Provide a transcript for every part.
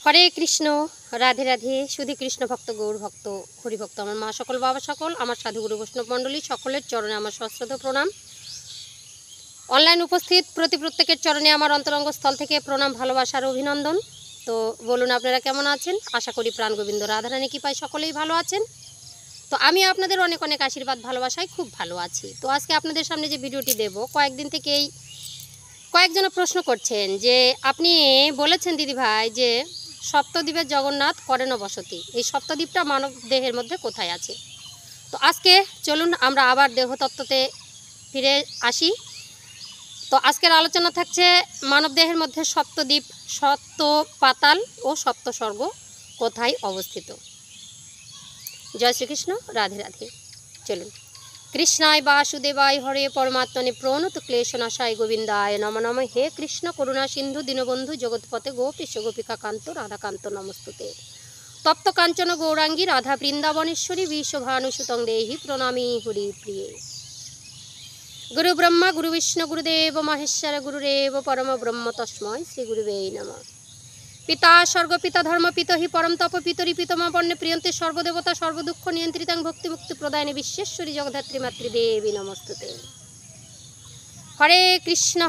হরে কৃষ্ণ, রাধে রাধে। শুধু কৃষ্ণ ভক্ত, গৌর ভক্ত, হরিভক্ত, আমার মা সকল, বাবা সকল, আমার সাধুগুরু বৈষ্ণব মণ্ডলী সকলের চরণে আমার সশ্রদ্ধ প্রণাম। অনলাইন উপস্থিত প্রত্যেকের চরণে আমার অন্তরঙ্গ স্থল থেকে প্রণাম, ভালোবাসার অভিনন্দন। তো বলুন আপনারা কেমন আছেন? আশা করি প্রাণ গোবিন্দ রাধারানী কৃপায় সকলেই ভালো আছেন। তো আমি আপনাদের অনেক অনেক আশীর্বাদ ভালোবাসায় খুব ভালো আছি। তো আজকে আপনাদের সামনে যে ভিডিওটি দেব, কয়েকদিন থেকেই কয়েকজনে প্রশ্ন করছেন যে আপনি বলেছেন দিদি ভাই যে সপ্তদ্বীপে জগন্নাথ করেন বসতি, এই সপ্তদ্বীপটা মানব দেহের মধ্যে কোথায় আছে? তো আজকে চলুন আমরা আবার দেহতত্ত্বতে ফিরে আসি। তো আজকের আলোচনা থাকছে মানব দেহের মধ্যে সপ্তদ্বীপ, সপ্ত পাতাল ও সপ্ত স্বর্গ কোথায় অবস্থিত। জয় শ্রীকৃষ্ণ, রাধে রাধে। চলুন। কৃষ্ণায় বাসুদেবায় হরে পরমাত্মনে প্রণত ক্লেশনাশায় গোবিন্দায় নম নম। হে কৃষ্ণ করুণা সিন্ধু দীনবন্ধু জগৎপতে গোপীশ গোপিকা কান্ত রাধাকান্ত নমস্তুতে। তপ্ত কাঞ্চন গৌরাঙ্গী রাধা বৃন্দাবনেশ্বরী বিশ্বভানুসুতং দেহি প্রণামী হরি প্রিয়ে। গুরু ব্রহ্মা গুরু বিষ্ণু গুরুদেব মহেশ্বর গুরুরেব পরম ব্রহ্ম তস্মৈ শ্রী গুরুবে নমঃ। পিতা স্বর্গ পিতা ধর্ম পিত হি পরম তপ পিতরি পিতমা বর্ণে প্রিয়ন্তে সর্বদেবতা সর্বদুঃখ নিয়ন্ত্রিতাং ভক্তি মুক্তি প্রদায়নে বিশ্বেশ্বরী জগদ্ধাত্রী মাতৃদেবী নমস্তুতে। হরে কৃষ্ণ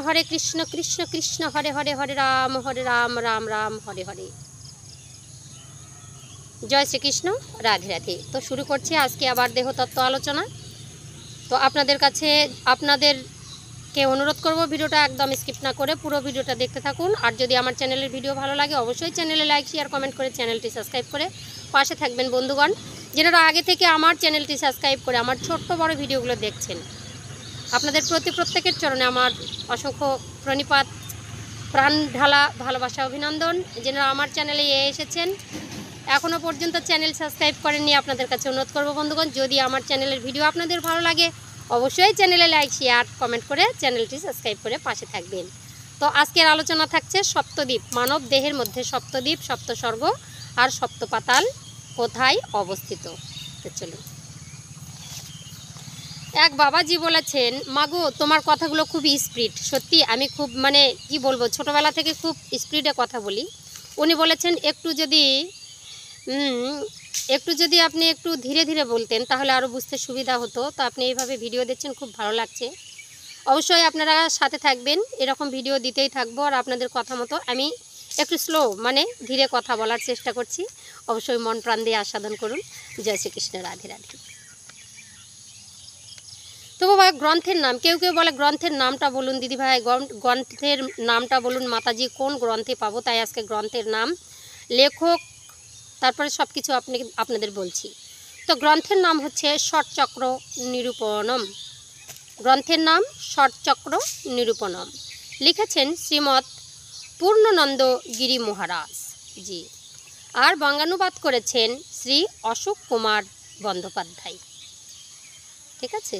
কৃষ্ণ কৃষ্ণ হরে হরে, হরে রাম রাম রাম হরে হরে। জয় শ্রীকৃষ্ণ, রাধে রাধে। তো শুরু করছি আজকে আবার দেহতত্ত্ব আলোচনা। তো আপনাদেরকে অনুরোধ করব ভিডিওটা একদম স্কিপ না করে পুরো ভিডিওটা দেখতে থাকুন। আর যদি আমার চ্যানেলের ভিডিও ভালো লাগে অবশ্যই চ্যানেলে লাইক শেয়ার কমেন্ট করে চ্যানেলটি সাবস্ক্রাইব করে পাশে থাকবেন বন্ধুগণ, যারা আগে থেকে আমার চ্যানেলটি সাবস্ক্রাইব করে আমার ছোট্ট বড় ভিডিওগুলো দেখছেন। আপনাদের প্রত্যেকের চরণে আমার অসংখ্য প্রণিপাত, প্রাণ ঢালা ভালোবাসা অভিনন্দন। যারা আমার চ্যানেলে এসেছেন এখনও পর্যন্ত চ্যানেল সাবস্ক্রাইব করেননি, আপনাদের কাছে অনুরোধ করব বন্ধুগণ, যদি আমার চ্যানেলের ভিডিও আপনাদের ভালো লাগে অবশ্যই চ্যানেলে লাইক শেয়ার কমেন্ট করে চ্যানেলটি সাবস্ক্রাইব করে পাশে থাকবেন। তো আজকের আলোচনা থাকছে সপ্তদ্বীপ, মানব দেহের মধ্যে সপ্তদ্বীপ, সপ্ত স্বর্গ আর সপ্ত পাতাল কোথায় অবস্থিত। তো চলুন। এক বাবাজি বলেছেন, মাগো তোমার কথাগুলো খুব স্পিড। সত্যি আমি খুব কি বলবো, ছোটোবেলা থেকে খুব স্পিডে কথা বলি। উনি বলেছেন একটু যদি আপনি একটু ধীরে ধীরে বলতেন তাহলে আরও বুঝতে সুবিধা হতো। তো আপনি এইভাবে ভিডিও দিচ্ছেন, খুব ভালো লাগছে। অবশ্যই আপনারা সাথে থাকবেন, এরকম ভিডিও দিতেই থাকবো। আর আপনাদের কথা মতো আমি একটু স্লো ধীরে কথা বলার চেষ্টা করছি। অবশ্যই মন প্রাণ দিয়ে আস্বাদন করুন। জয় শ্রীকৃষ্ণ, রাধে রাধে। তো বাবা, গ্রন্থের নাম, কেউ কেউ বলে গ্রন্থের নামটা বলুন দিদি ভাই, গ্রন্থের নামটা বলুন মাতাজি, কোন গ্রন্থে পাবো। তাই আজকে গ্রন্থের নাম, লেখক, তারপরে সব কিছু আপনাদের বলছি। তো গ্রন্থের নাম হচ্ছে ষটচক্র নিরূপণম। গ্রন্থের নাম ষটচক্র নিরূপণম, লিখেছেন শ্রীমৎ পূর্ণনন্দ গিরি মহারাজ জি, আর বঙ্গানুবাদ করেছেন শ্রী অশোক কুমার বন্দ্যোপাধ্যায়। ঠিক আছে,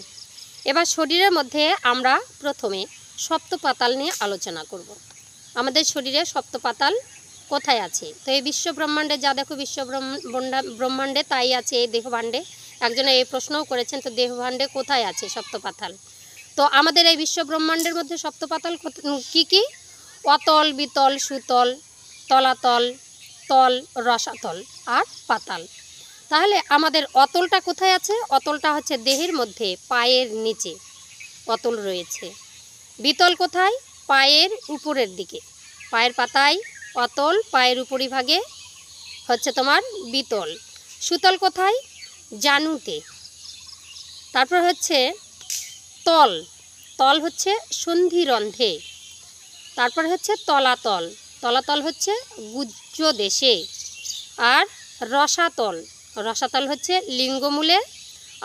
এবার শরীরের মধ্যে আমরা প্রথমে সপ্তপাতাল নিয়ে আলোচনা করব। আমাদের শরীরে সপ্তপাতাল কোথায় আছে? তো এই বিশ্ব ব্রহ্মাণ্ডে যা দেখো, বিশ্ব ব্রহ্মাণ্ডে তাই আছে এই দেহভাণ্ডে। একজনে এই প্রশ্নও করেছেন, তো দেহভাণ্ডে কোথায় আছে সপ্তপাতাল? তো আমাদের এই বিশ্ব ব্রহ্মাণ্ডের মধ্যে সপ্তপাতাল কি কি? অতল, বিতল, সুতল, তলাতল, তল, রসাতল আর পাতাল। তাহলে আমাদের অতলটা কোথায় আছে? অতলটা হচ্ছে দেহের মধ্যে পায়ের নিচে অতল রয়েছে। বিতল কোথায়? পায়ের উপরের দিকে, পায়ের পাতায় অতল, পায়ের উপরিভাগে হচ্ছে তোমার বিতল। সুতল কোথায়? জানুতে। তারপর হচ্ছে তল, তল হচ্ছে সন্ধিরন্ধ্রে। তারপর হচ্ছে তলাতল, তলাতল হচ্ছে গুজ্জ দেশে। আর রসাতল, রসাতল হচ্ছে লিঙ্গমূলে।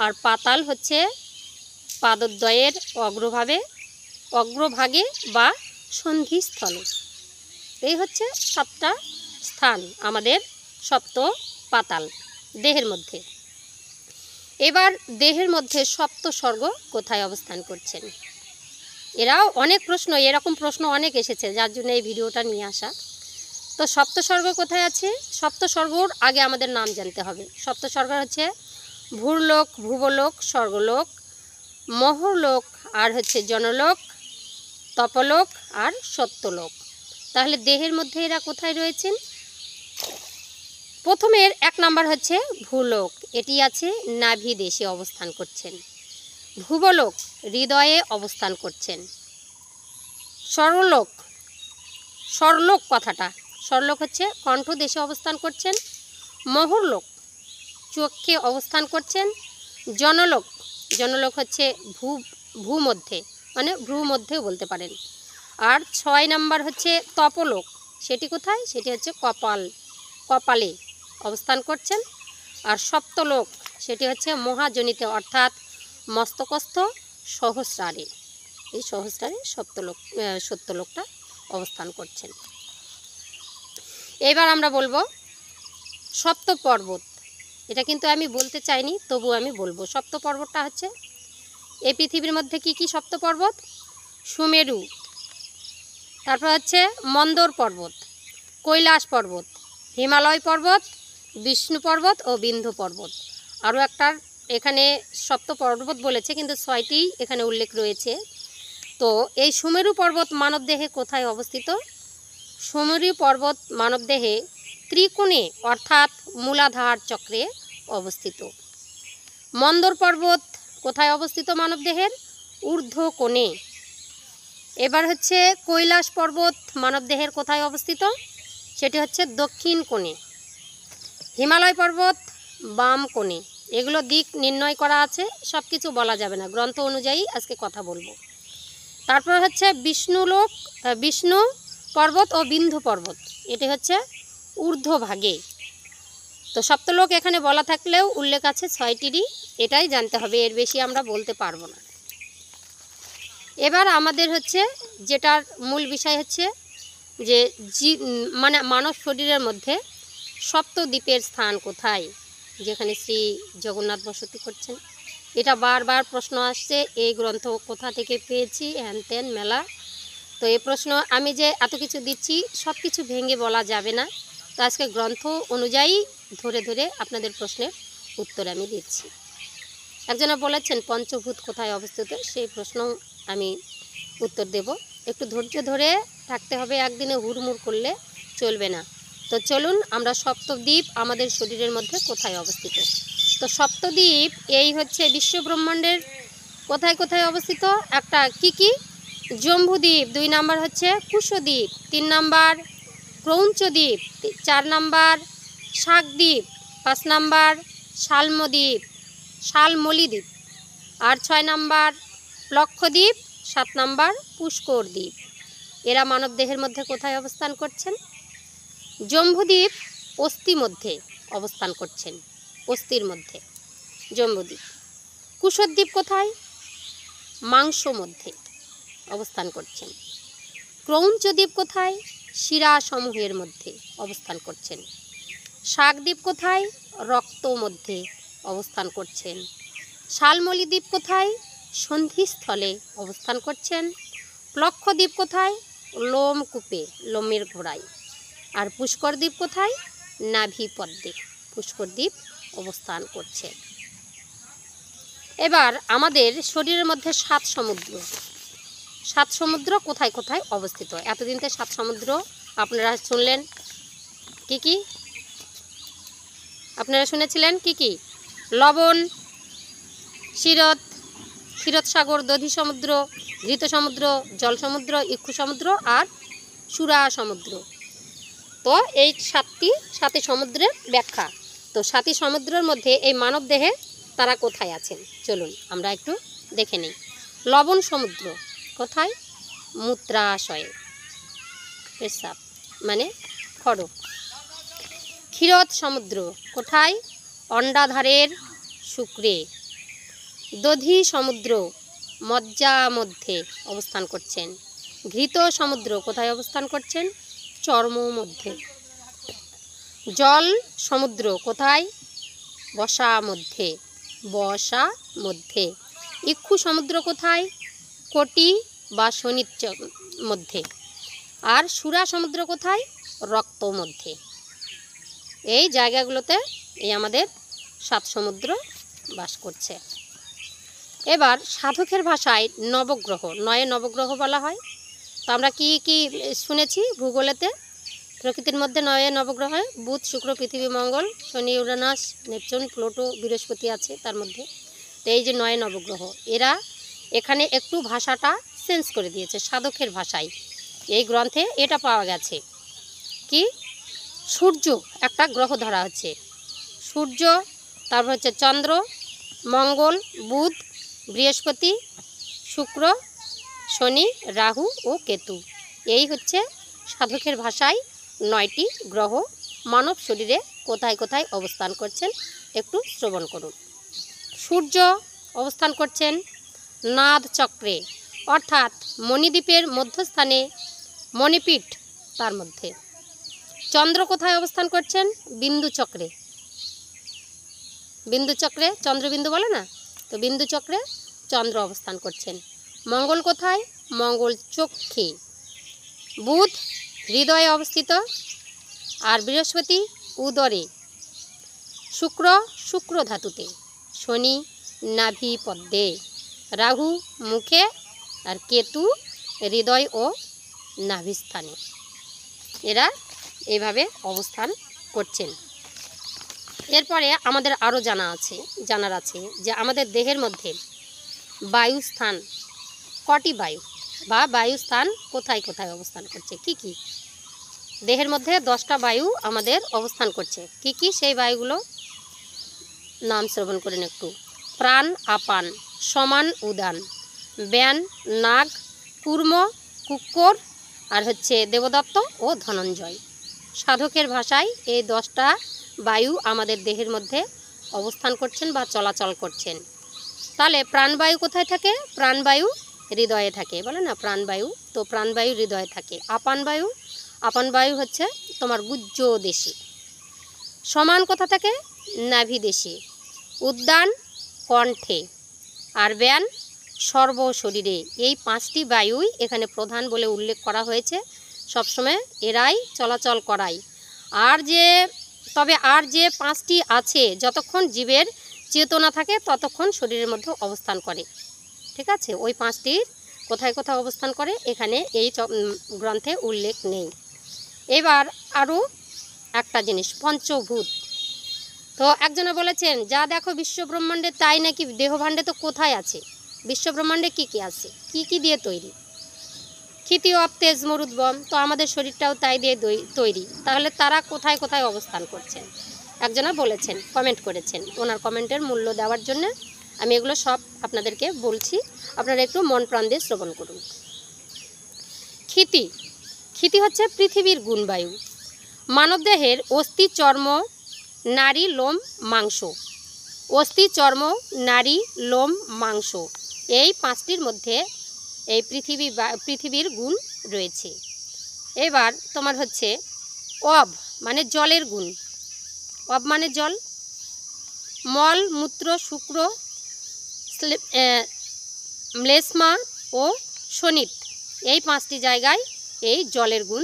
আর পাতাল হচ্ছে পাদদ্বয়ের অগ্রভাগে বা সন্ধিস্থলে। এই হচ্ছে সাতটা স্থান আমাদের সপ্ত পাতাল দেহের মধ্যে। এবার দেহের মধ্যে সপ্ত স্বর্গ কোথায় অবস্থান করছেন? এরাও অনেক প্রশ্ন, এরকম প্রশ্ন অনেক এসেছে, যার জন্য এই ভিডিওটা নিয়ে আসা। তো সপ্ত স্বর্গ কোথায় আছে? সপ্ত স্বর্গর আগে আমাদের নাম জানতে হবে। সপ্ত স্বর্গ হচ্ছে ভূরলোক, ভুবলোক, স্বর্গলোক, মহরলোক, আর হচ্ছে জনলোক, তপলোক আর সত্যলোক। তাহলে দেহের মধ্যে এরা কোথায় রয়েছেন? প্রথমের 1 নাম্বার হচ্ছে ভূলোক, এটি আছে নাভি দেশে অবস্থান করছেন। ভূবলোক হৃদয়ে অবস্থান করছেন। স্বরলোক, স্বরলোক কথাটা, স্বরলোক হচ্ছে কণ্ঠ দেশে অবস্থান করছেন। মহরলোক চোখে অবস্থান করছেন। জনলোক, জনলোক হচ্ছে ভূমধ্যে, মানে ভ্রূমধ্যেও বলতে পারেন। আর 6 নাম্বার হচ্ছে তপলোক, সেটি কোথায়? সেটি হচ্ছে কপালে অবস্থান করছেন। আর সপ্তলোক সেটি হচ্ছে মহাজনিতে অর্থাৎ মস্তকস্থ সহস্রারে, এই সহস্রারে সত্যলোকটা অবস্থান করছেন। এবার আমরা বলবো সপ্ত পর্বত, এটা কিন্তু আমি বলতে চাইনি, তবু আমি বলবো। সপ্ত পর্বতটা হচ্ছে এই পৃথিবীর মধ্যে কি কি সপ্ত পর্বত? সুমেরু, তারপর হচ্ছে মন্দর পর্বত, কৈলাস পর্বত, হিমালয় পর্বত, বিষ্ণু পর্বত ও বিন্ধ্য পর্বত। আরও একটা এখানে সপ্ত পর্বত বলেছে, কিন্তু 6টি এখানে উল্লেখ রয়েছে। তো এই সুমেরু পর্বত মানবদেহে কোথায় অবস্থিত? সুমেরু পর্বত মানবদেহে ত্রিকোণে অর্থাৎ মূলাধার চক্রে অবস্থিত। মন্দর পর্বত কোথায় অবস্থিত? মানবদেহের ঊর্ধ্ব কোণে। এবার হচ্ছে কৈলাস পর্বত মানবদেহের কোথায় অবস্থিত? সেটি হচ্ছে দক্ষিণ কোণে। হিমালয় পর্বত বাম কোণে। এগুলো দিক নির্ণয় করা আছে, সব কিছু বলা যাবে না, গ্রন্থ অনুযায়ী আজকে কথা বলবো। তারপর হচ্ছে বিষ্ণু পর্বত ও বিন্ধ্য পর্বত, এটি হচ্ছে ঊর্ধ্বভাগে। তো সপ্তলোক এখানে বলা থাকলেও উল্লেখ আছে 6টিরই, এটাই জানতে হবে, এর বেশি আমরা বলতে পারবো না। এবার আমাদের হচ্ছে যেটার মূল বিষয় হচ্ছে যে মানে মানব শরীরের মধ্যে সপ্তদ্বীপের স্থান কোথায়, যেখানে শ্রী জগন্নাথ বসতি করছেন। এটা বারবার প্রশ্ন আসছে, এই গ্রন্থ কোথা থেকে পেয়েছি, হ্যান ত্যান মেলা। তো এই প্রশ্ন আমি যে এত কিছু দিচ্ছি সব কিছু ভেঙে বলা যাবে না, তো আজকে গ্রন্থ অনুযায়ী ধরে ধরে আপনাদের প্রশ্নের উত্তর আমি দিচ্ছি। একজনে বলেছেন পঞ্চভূত কোথায় অবস্থিত, সেই প্রশ্ন আমি উত্তর দেব। একটু ধৈর্য ধরে থাকতে হবে, একদিনে হুড়মুড় করলে চলবে না। তো চলুন আমরা সপ্তদ্বীপ আমাদের শরীরের মধ্যে কোথায় অবস্থিত। তো সপ্তদ্বীপ এই হচ্ছে বিশ্ব ব্রহ্মাণ্ডের কোথায় কোথায় অবস্থিত। একটা কি জম্বুদ্বীপ, 2 নাম্বার হচ্ছে কুশদ্বীপ, 3 নাম্বার ক্রৌঞ্চদ্বীপ, 4 নাম্বার শাকদ্বীপ, 5 নাম্বার শালমলীদ্বীপ, আর 6 নাম্বার লক্ষদ্বীপ, 7 নাম্বার পুষ্কর দ্বীপ। এরা মানবদেহের মধ্যে কোথায় অবস্থান করছেন? জম্বুদ্বীপ অস্থি মধ্যে অবস্থান করছেন, অস্থির মধ্যে জম্বুদ্বীপ। কুশদ্বীপ কোথায়? মাংস মধ্যে অবস্থান করছেন। ক্রৌঞ্চদ্বীপ কোথায়? শিরা সমূহের মধ্যে অবস্থান করছেন। শাকদ্বীপ কোথায়? রক্ত মধ্যে অবস্থান করছেন। শালমলীদ্বীপ কোথায়? সন্ধিস্থলে অবস্থান করছেন। লক্ষদ্বীপ কোথায়? লোমকূপে, লোমের গোড়ায়। আর পুষ্করদ্বীপ কোথায়? নাভি পদ্মে পুষ্করদ্বীপ অবস্থান করছে। এবার আমাদের শরীরের মধ্যে 7 সমুদ্র, 7 সমুদ্র কোথায় কোথায় অবস্থিত। এতদিন তো 7 সমুদ্র আপনারা শুনলেন, কি আপনারা শুনেছিলেন কি? লবণ, ক্ষীরসাগর, দধি সমুদ্র, ঘৃত সমুদ্র, জল সমুদ্র, ইক্ষু সমুদ্র আর সুরা সমুদ্র। তো এই 7টি সমুদ্রের ব্যাখ্যা। তো 7টি সমুদ্রের মধ্যে এই মানবদেহে তারা কোথায় আছেন চলুন আমরা একটু দেখে নিই। লবণ সমুদ্র কোথায়? মূত্রাশয়ে, পেশাব মানে খড়ক। ক্ষীরদ সমুদ্র কোথায়? অন্ডাধারের শুক্রে। দধি সমুদ্র মজ্জা মধ্যে অবস্থান করছেন। ঘৃত সমুদ্র কোথায় অবস্থান করছেন? চর্ম মধ্যে। জল সমুদ্র কোথায়? বসা মধ্যে। ইক্ষু সমুদ্র কোথায়? কোটি বা শনির মধ্যে। আর সুরা সমুদ্র কোথায়? রক্ত মধ্যে। এই জায়গাগুলোতে এই আমাদের 7 সমুদ্র বাস করছে। এবার সাধকের ভাষায় নবগ্রহ, 9 নবগ্রহ বলা হয়। তো আমরা কি শুনেছি ভূগোলেতে? প্রকৃতির মধ্যে 9 নবগ্রহ বুধ, শুক্র, পৃথিবী, মঙ্গল, শনি, ইউরেনাস, নেপচুন, প্লুটো, বৃহস্পতি আছে তার মধ্যে। তো এই যে 9 নবগ্রহ, এরা এখানে একটু ভাষাটা চেঞ্জ করে দিয়েছে সাধকের ভাষায়। এই গ্রন্থে এটা পাওয়া গেছে কি সূর্য একটা গ্রহ ধরা হচ্ছে, সূর্য, তারপর হচ্ছে চন্দ্র, মঙ্গল, বুধ, বৃহস্পতি, শুক্র, শনি, রাহু ও কেতু। এই হচ্ছে সাধকের ভাষায় 9টি গ্রহ মানব শরীরে কোথায় কোথায় অবস্থান করছেন একটু শ্রবণ করুন। সূর্য অবস্থান করছেন নাদ চক্রে, অর্থাৎ মণিদ্বীপের মধ্যস্থানে, মণিপীঠ তার মধ্যে। চন্দ্র কোথায় অবস্থান করছেন? বিন্দু চক্রে, বিন্দু চক্রে চন্দ্রবিন্দু বলে না, তো বিন্দু চক্রে চন্দ্র অবস্থান করছেন। মঙ্গল কোথায়? মঙ্গল চক্ষে। বুধ হৃদয়ে অবস্থিত, আর বৃহস্পতি উদরে। শুক্র শুক্র ধাতুতে, শনি নাভি পদ্মে, রাহু মুখে, আর কেতু হৃদয় ও নাভিস্থানে। এরা এইভাবে অবস্থান করছেন। এরপরে আমাদের আরও জানার আছে যে আমাদের দেহের মধ্যে বায়ুস্থান কটি বায়ু বা বায়ুস্থান কোথায় কোথায় অবস্থান করছে, কি কি? দেহের মধ্যে 10টা বায়ু আমাদের অবস্থান করছে। কি কি সেই বায়ুগুলো নাম শ্রবণ করেন একটু। প্রাণ, আপান, সমান, উদান, ব্যান, নাগ, কূর্ম, কুক্কর, আর হচ্ছে দেবদত্ত ও ধনঞ্জয়। সাধকের ভাষায় এই 10টা বায়ু আমাদের দেহের মধ্যে অবস্থান করছেন বা চলাচল করছেন। তাহলে প্রাণবায়ু কোথায় থাকে? প্রাণবায়ু হৃদয়ে থাকে, বলে না প্রাণবায়ু, তো প্রাণবায়ু হৃদয়ে থাকে। আপান বায়ু হচ্ছে তোমার গুজ্জ দেশে। সমান কোথা থাকে? নাভি দেশে। উদ্যান কণ্ঠে, আর ব্যান সর্ব শরীরে। এই 5টি বায়ুই এখানে প্রধান বলে উল্লেখ করা হয়েছে। সবসময় এরাই চলাচল করায়। তবে আর যে 5টি আছে, যতক্ষণ জীবের চেতনা থাকে ততক্ষণ শরীরের মধ্যে অবস্থান করে। ঠিক আছে, ওই 5টির কোথায় কোথায় অবস্থান করে এখানে এই গ্রন্থে উল্লেখ নেই। এবার আরও একটা জিনিস, পঞ্চভূত। তো একজনে বলেছেন, যা দেখো বিশ্বব্রহ্মাণ্ডে তাই নাকি দেহভাণ্ডে তো কোথায় আছে? বিশ্বব্রহ্মাণ্ডে কি কি আছে, কি কি দিয়ে তৈরি? ক্ষিতি, অপ, তেজ, মরুদ্গম। তো আমাদের শরীরটাও তাই দিয়ে তৈরি। তাহলে তারা কোথায় কোথায় অবস্থান করছেন? একজনা বলেছেন, কমেন্ট করেছেন। ওনার কমেন্টের মূল্য দেওয়ার জন্য আমি এগুলো সব আপনাদেরকে বলছি, আপনারা একটু মন প্রাণ দিয়ে শ্রবণ করুন। ক্ষিতি হচ্ছে পৃথিবীর গুণবায়ু। মানবদেহের অস্থি, চর্ম, নারী, লোম, মাংস। অস্থি, চর্ম, নারী, লোম, মাংস, এই 5টির মধ্যে এই পৃথিবীর গুণ রয়েছে। এবার তোমার হচ্ছে অব মানে জলের গুণ। অব মানে জল। মল, মূত্র, শুক্র, ম্লেষ্মা ও শনিত, এই 5টি জায়গায় এই জলের গুণ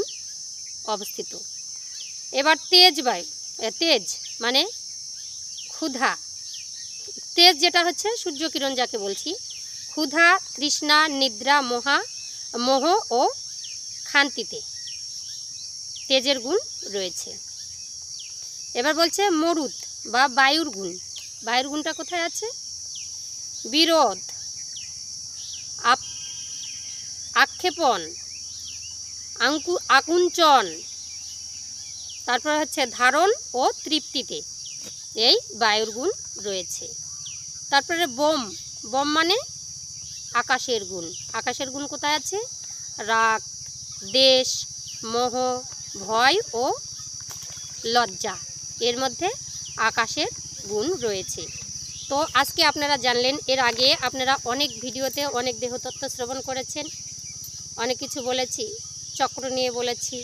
অবস্থিত। এবার তেজ মানে ক্ষুধা। তেজ যেটা হচ্ছে সূর্যকিরণ যাকে বলছি। ক্ষুধা, তৃষ্ণা, নিদ্রা, মোহ ও ক্ষান্তিতে তেজের গুণ রয়েছে। এবার বলছে মরুত বা বায়ুর গুণ। বায়ুর গুণটা কোথায় আছে? বিরোধ, আক্ষেপণ, আকুঞ্চন, তারপর হচ্ছে ধারণ ও তৃপ্তিতে এই বায়ুর গুণ রয়েছে। তারপরে বোম মানে আকাশের গুণ। আকাশের গুণ কোথায় আছে? রাগ, দেশ, মোহ, ভয় ও লজ্জা, এর মধ্যে আকাশের গুণ রয়েছে। তো আজকে আপনারা জানলেন। এর আগে আপনারা অনেক ভিডিওতে অনেক দেহতত্ত্ব শ্রবণ করেছেন, অনেক কিছু বলেছি, চক্র নিয়ে বলেছি,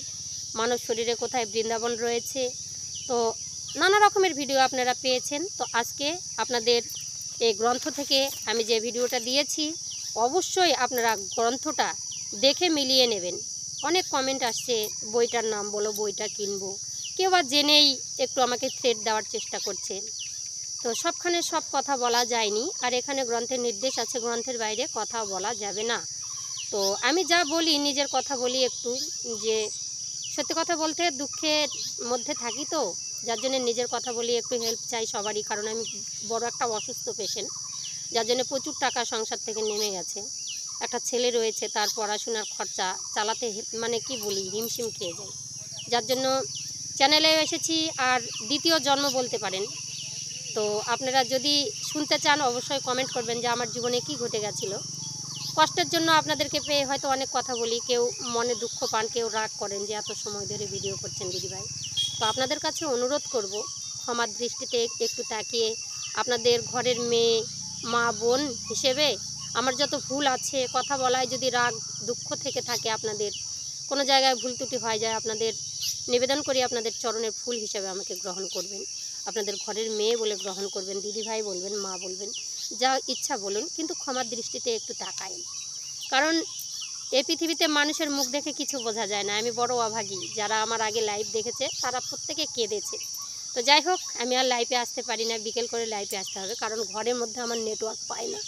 মানব শরীরে কোথায় বৃন্দাবন রয়েছে, তো নানা রকমের ভিডিও আপনারা পেয়েছেন। তো আজকে আপনাদের এই গ্রন্থ থেকে আমি যে ভিডিওটা দিয়েছি, অবশ্যই আপনারা গ্রন্থটা দেখে মিলিয়ে নেবেন। অনেক কমেন্ট আসছে, বইটার নাম বলো, বইটা কিনবো। কেউ বা জেনেই একটু আমাকে থ্রেড দেওয়ার চেষ্টা করছেন। তো সবখানে সব কথা বলা যায়নি, আর এখানে গ্রন্থের নির্দেশ আছে, গ্রন্থের বাইরে কথা বলা যাবে না। তো আমি যা বলি নিজের কথা বলি একটু, যে সত্যি কথা বলতে দুঃখের মধ্যে থাকি তো, যার জন্য নিজের কথা বলি, একটু হেল্প চাই সবারই, কারণ আমি বড় একটা অসুস্থ পেশেন্ট, যার জন্য প্রচুর টাকা সংসার থেকে নেমে গেছে। একটা ছেলে রয়েছে, তার পড়াশোনার খরচা চালাতে মানে কি বলি, হিমশিম খেয়ে যায়। যার জন্য চ্যানেলে এসেছি, আর দ্বিতীয় জন্ম বলতে পারেন। তো আপনারা যদি শুনতে চান অবশ্যই কমেন্ট করবেন যে আমার জীবনে কি ঘটে গেছিলো। কষ্টের জন্য আপনাদেরকে পেয়ে হয়তো অনেক কথা বলি, কেউ মনে দুঃখ পান, কেউ রাগ করেন যে এত সময় ধরে ভিডিও করছেন দিদিভাই। তো আপনাদের কাছে অনুরোধ করব, ক্ষমার দৃষ্টিতে একটু তাকিয়ে আপনাদের ঘরের মেয়ে, মা, বোন হিসেবে আমার যত ভুল আছে, কথা বলায় যদি রাগ দুঃখ থেকে থাকে, আপনাদের কোনো জায়গায় ভুল ত্রুটি হয়ে যায়, আপনাদের নিবেদন করি আপনাদের চরণের ফুল হিসেবে আমাকে গ্রহণ করবেন। আপনাদের ঘরের মেয়ে বলে গ্রহণ করবেন, দিদিভাই বলবেন, মা বলবেন, যা ইচ্ছা বলুন, কিন্তু ক্ষমার দৃষ্টিতে একটু তাকান। কারণ এই পৃথিবীতে মানুষের মুখ দেখে কিছু বোঝা যায় না। আমি বড় অভাগী, যারা আমার আগে লাইভ দেখেছে তারা প্রত্যেকে কেঁদেছে। তো যাই হোক, আমি আর লাইভে আসতে পারি না, বিকেল করে লাইভে আসতে হবে, কারণ ঘরের মধ্যে আমার নেটওয়ার্ক পায় না।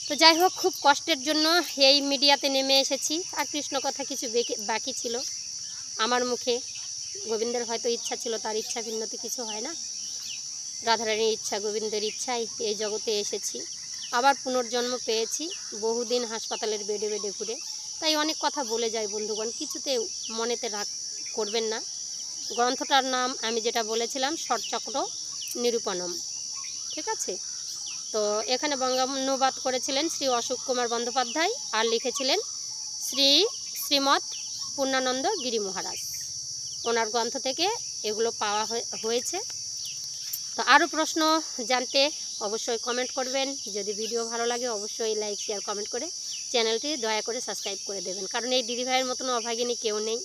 তো যাই হোক, খুব কষ্টের জন্য এই মিডিয়াতে নেমে এসেছি। আর কৃষ্ণ কথা কিছু বাকি ছিল আমার মুখে। গোবিন্দের হয়তো ইচ্ছা ছিল, তার ইচ্ছা ভিন্নতে কিছু হয় না। রাধারানীর ইচ্ছা, গোবিন্দের ইচ্ছায় এই জগতে এসেছি, আবার পুনর্জন্ম পেয়েছি, বহুদিন হাসপাতালের বেডে বেডে ঘুরে। তাই অনেক কথা বলে যায় বন্ধুগণ, কিছুতে মনেতে রাগ করবেন না। গ্রন্থটার নাম আমি যেটা বলেছিলাম, ষটচক্র নিরূপণম, ঠিক আছে? তো এখানে বঙ্গানুবাদ করেছিলেন শ্রী অশোক কুমার বন্দ্যোপাধ্যায়, আর লিখেছিলেন শ্রীমৎ পূর্ণানন্দ গিরি মহারাজ। ওনার গ্রন্থ থেকে এগুলো পাওয়া হয়েছে। তো আরও প্রশ্ন জানতে অবশ্যই কমেন্ট করবেন। যদি ভিডিও ভালো লাগে অবশ্যই লাইক, শেয়ার, কমেন্ট করে চ্যানেলটি দয়া করে সাবস্ক্রাইব করে দেবেন, কারণ এই দিদিভাইয়ের মতন অভাগিনী কেউ নেই।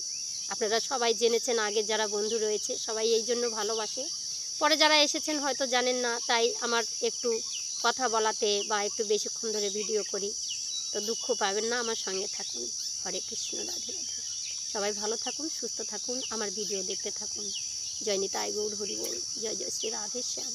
আপনারা সবাই জেনেছেন, আগে যারা বন্ধু রয়েছে সবাই এই জন্য ভালোবাসে। পরে যারা এসেছেন হয়তো জানেন না, তাই আমার একটু কথা বলাতে বা একটু বেশিক্ষণ ধরে ভিডিও করি। তো দুঃখ পাবেন না, আমার সঙ্গে থাকুন। হরে কৃষ্ণ, রাধে রাধে। সবাই ভালো থাকুন, সুস্থ থাকুন, আমার ভিডিও দেখতে থাকুন। জয় নিতাই গৌর হরি বল। জয় জয় শ্রী রাধে শ্যাম।